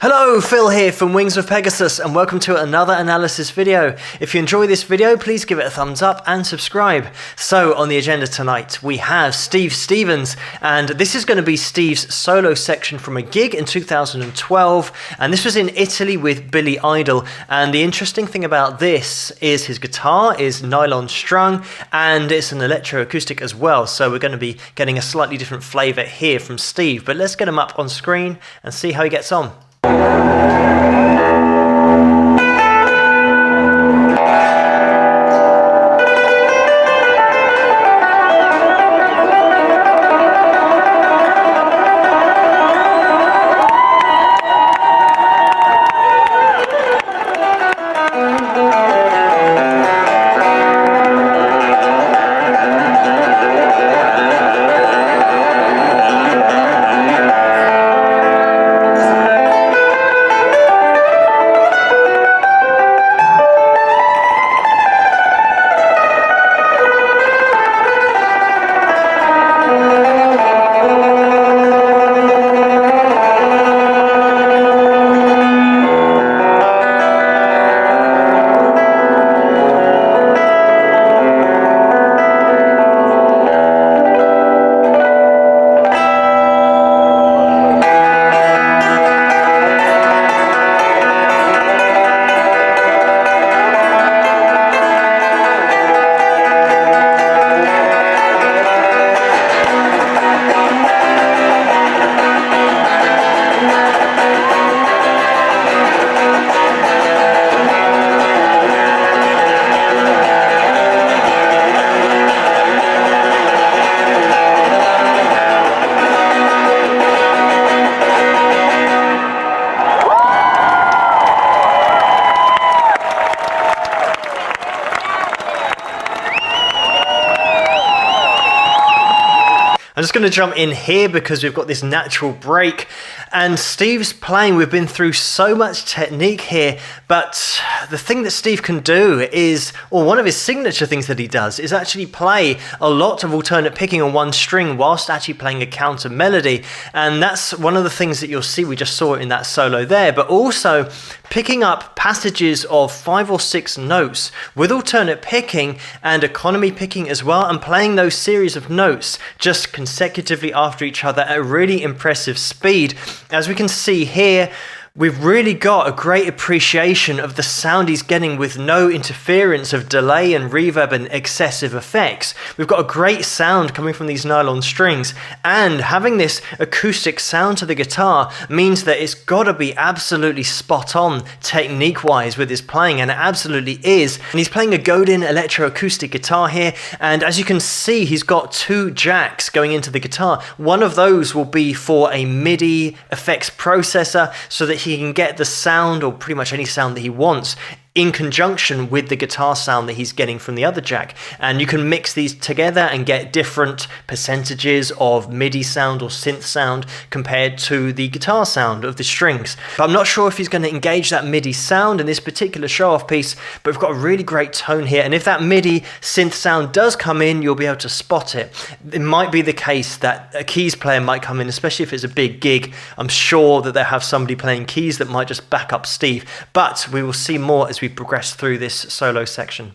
Hello, Phil here from Wings of Pegasus and welcome to another analysis video. If you enjoy this video, please give it a thumbs up and subscribe. So on the agenda tonight, we have Steve Stevens, and this is going to be Steve's solo section from a gig in 2012, and this was in Italy with Billy Idol. And the interesting thing about this is his guitar is nylon strung and it's an electroacoustic as well. So we're going to be getting a slightly different flavor here from Steve, but let's get him up on screen and see how he gets on. I'm just going to jump in here because we've got this natural break, and Steve's playing. We've been through so much technique here, but the thing that Steve can do is, or one of his signature things that he does, is actually play a lot of alternate picking on one string whilst actually playing a counter melody. And that's one of the things that you'll see. We just saw it in that solo there, but also picking up passages of 5 or 6 notes with alternate picking and economy picking as well, and playing those series of notes just consecutively after each other at a really impressive speed. As we can see here, we've really got a great appreciation of the sound he's getting with no interference of delay and reverb and excessive effects. We've got a great sound coming from these nylon strings, and having this acoustic sound to the guitar means that it's got to be absolutely spot on technique-wise with his playing, and it absolutely is. And he's playing a Godin electroacoustic guitar here, and as you can see, he's got 2 jacks going into the guitar. One of those will be for a MIDI effects processor so that he can get the sound, or pretty much any sound that he wants, in conjunction with the guitar sound that he's getting from the other jack. And you can mix these together and get different percentages of MIDI sound or synth sound compared to the guitar sound of the strings. But I'm not sure if he's going to engage that MIDI sound in this particular show-off piece, but we've got a really great tone here. And if that MIDI synth sound does come in, you'll be able to spot it. It might be the case that a keys player might come in, especially if it's a big gig. I'm sure that they'll have somebody playing keys that might just back up Steve. But we will see more as we progress through this solo section.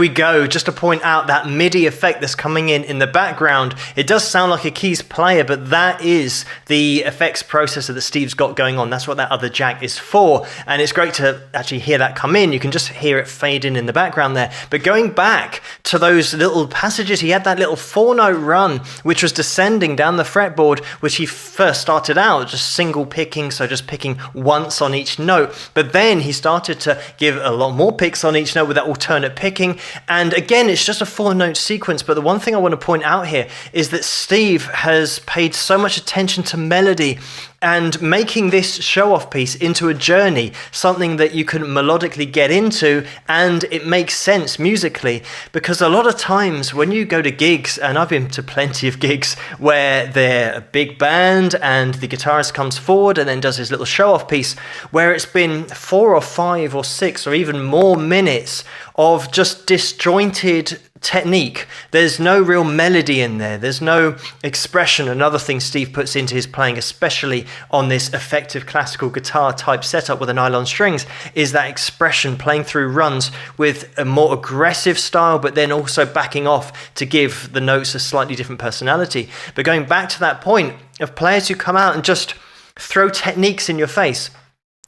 we go. Just to point out that MIDI effect that's coming in the background. It does sound like a keys player, but that is the effects processor that Steve's got going on. That's what that other jack is for. And it's great to actually hear that come in. You can just hear it fade in the background there. But going back to those little passages, he had that little 4-note run, which was descending down the fretboard, which he first started out just single picking, so just picking once on each note. But then he started to give a lot more picks on each note with that alternate picking. And again, it's just a 4-note sequence. But the one thing I want to point out here is that Steve has paid so much attention to melody and making this show-off piece into a journey, something that you can melodically get into, and it makes sense musically. Because a lot of times when you go to gigs, and I've been to plenty of gigs where they're a big band and the guitarist comes forward and then does his little show-off piece, where it's been 4 or 5 or 6 or even more minutes of just disjointed technique. There's no real melody in there. There's no expression. Another thing Steve puts into his playing, especially on this effective classical guitar type setup with the nylon strings, is that expression, playing through runs with a more aggressive style, but then also backing off to give the notes a slightly different personality. But going back to that point of players who come out and just throw techniques in your face.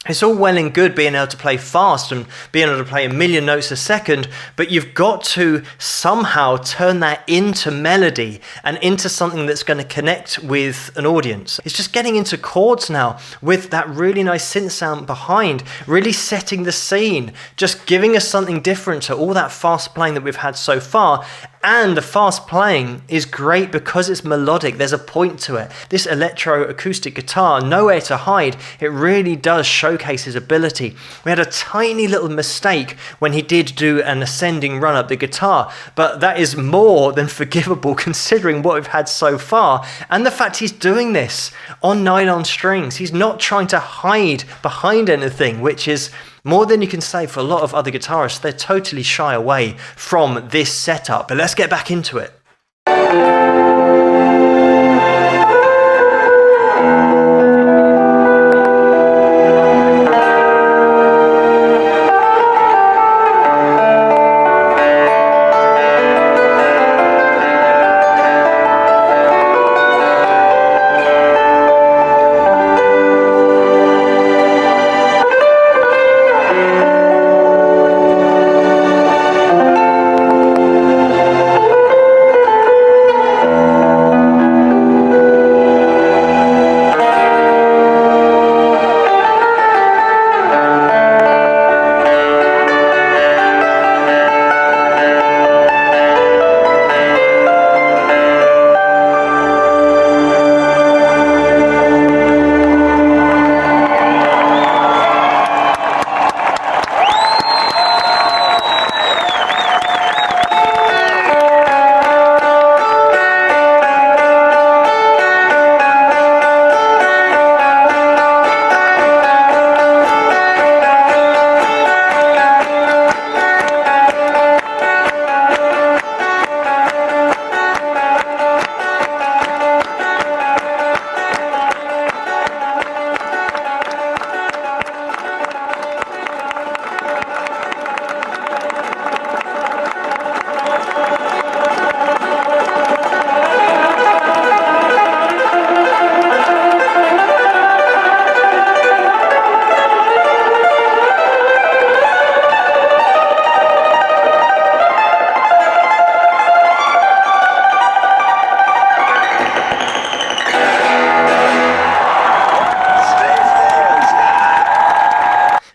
It's all well and good being able to play fast and being able to play 1,000,000 notes a second, but you've got to somehow turn that into melody and into something that's going to connect with an audience. It's just getting into chords now with that really nice synth sound behind, really setting the scene, just giving us something different to all that fast playing that we've had so far. And the fast playing is great because it's melodic. There's a point to it. This electro-acoustic guitar, nowhere to hide. It really does showcase his ability. We had a tiny little mistake when he did do an ascending run up the guitar, but that is more than forgivable considering what we've had so far. And the fact he's doing this on nylon strings. He's not trying to hide behind anything, which is more than you can say for a lot of other guitarists. They're totally shy away from this setup. But let's get back into it.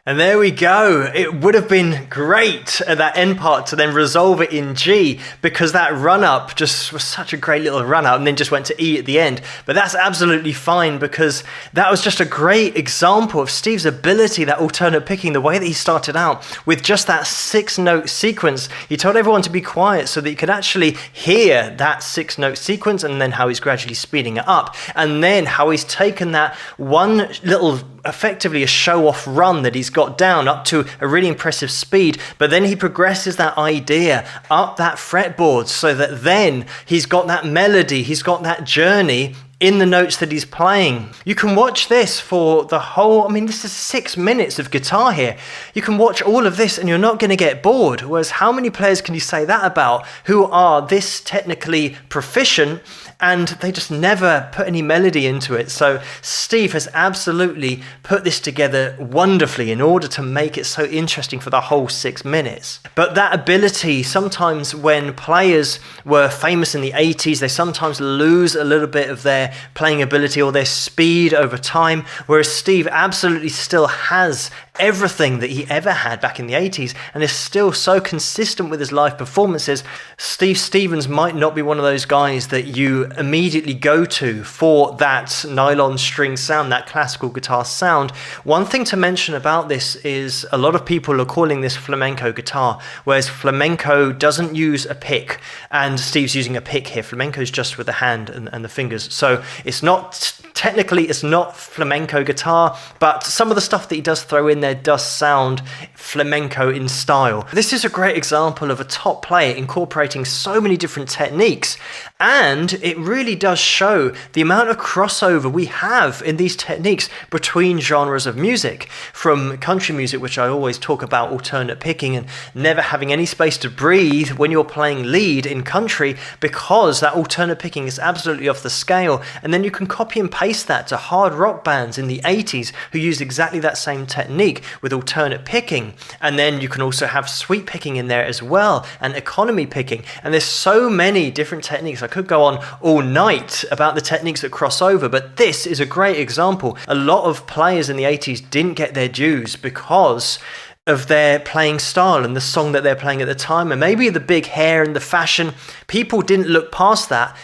And there we go. It would have been great at that end part to then resolve it in G, because that run up just was such a great little run up and then just went to E at the end. But that's absolutely fine, because that was just a great example of Steve's ability, that alternate picking, the way that he started out with just that 6-note sequence. He told everyone to be quiet so that you could actually hear that 6-note sequence, and then how he's gradually speeding it up, and then how he's taken that one little, effectively a show-off run that he's got down up to a really impressive speed, but then he progresses that idea up that fretboard so that then he's got that melody, he's got that journey in the notes that he's playing. You can watch this for the whole, I mean, this is 6 minutes of guitar here. You can watch all of this and you're not going to get bored. Whereas how many players can you say that about who are this technically proficient and they just never put any melody into it? So Steve has absolutely put this together wonderfully in order to make it so interesting for the whole 6 minutes. But that ability, sometimes when players were famous in the 80s, they sometimes lose a little bit of their playing ability or their speed over time, whereas Steve absolutely still has everything that he ever had back in the 80s and is still so consistent with his live performances. Steve Stevens might not be one of those guys that you immediately go to for that nylon string sound, that classical guitar sound. One thing to mention about this is a lot of people are calling this flamenco guitar, whereas flamenco doesn't use a pick, and Steve's using a pick here. Flamenco is just with the hand and the fingers. So it's not, technically it's not flamenco guitar, but some of the stuff that he does throw in there does sound flamenco in style. This is a great example of a top player incorporating so many different techniques, and it really does show the amount of crossover we have in these techniques between genres of music. From country music, which I always talk about alternate picking and never having any space to breathe when you're playing lead in country, because that alternate picking is absolutely off the scale, and then you can copy and paste that to hard rock bands in the 80s who used exactly that same technique with alternate picking. And then you can also have sweep picking in there as well, and economy picking, and there's so many different techniques. I could go on all night about the techniques that cross over, but this is a great example. A lot of players in the 80s didn't get their dues because of their playing style and the song that they're playing at the time, and maybe the big hair and the fashion. People didn't look past that,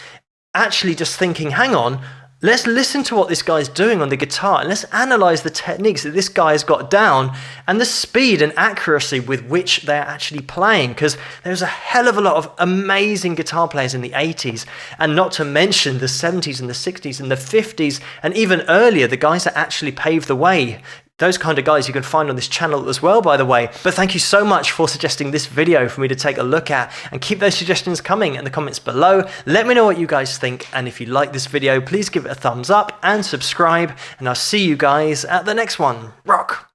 actually just thinking, hang on, let's listen to what this guy's doing on the guitar and let's analyze the techniques that this guy's got down and the speed and accuracy with which they're actually playing, because there's a hell of a lot of amazing guitar players in the 80s, and not to mention the 70s and the 60s and the 50s and even earlier, the guys that actually paved the way. Those kind of guys you can find on this channel as well, by the way. But thank you so much for suggesting this video for me to take a look at, and keep those suggestions coming in the comments below. Let me know what you guys think, and if you like this video, please give it a thumbs up and subscribe, and I'll see you guys at the next one. Rock!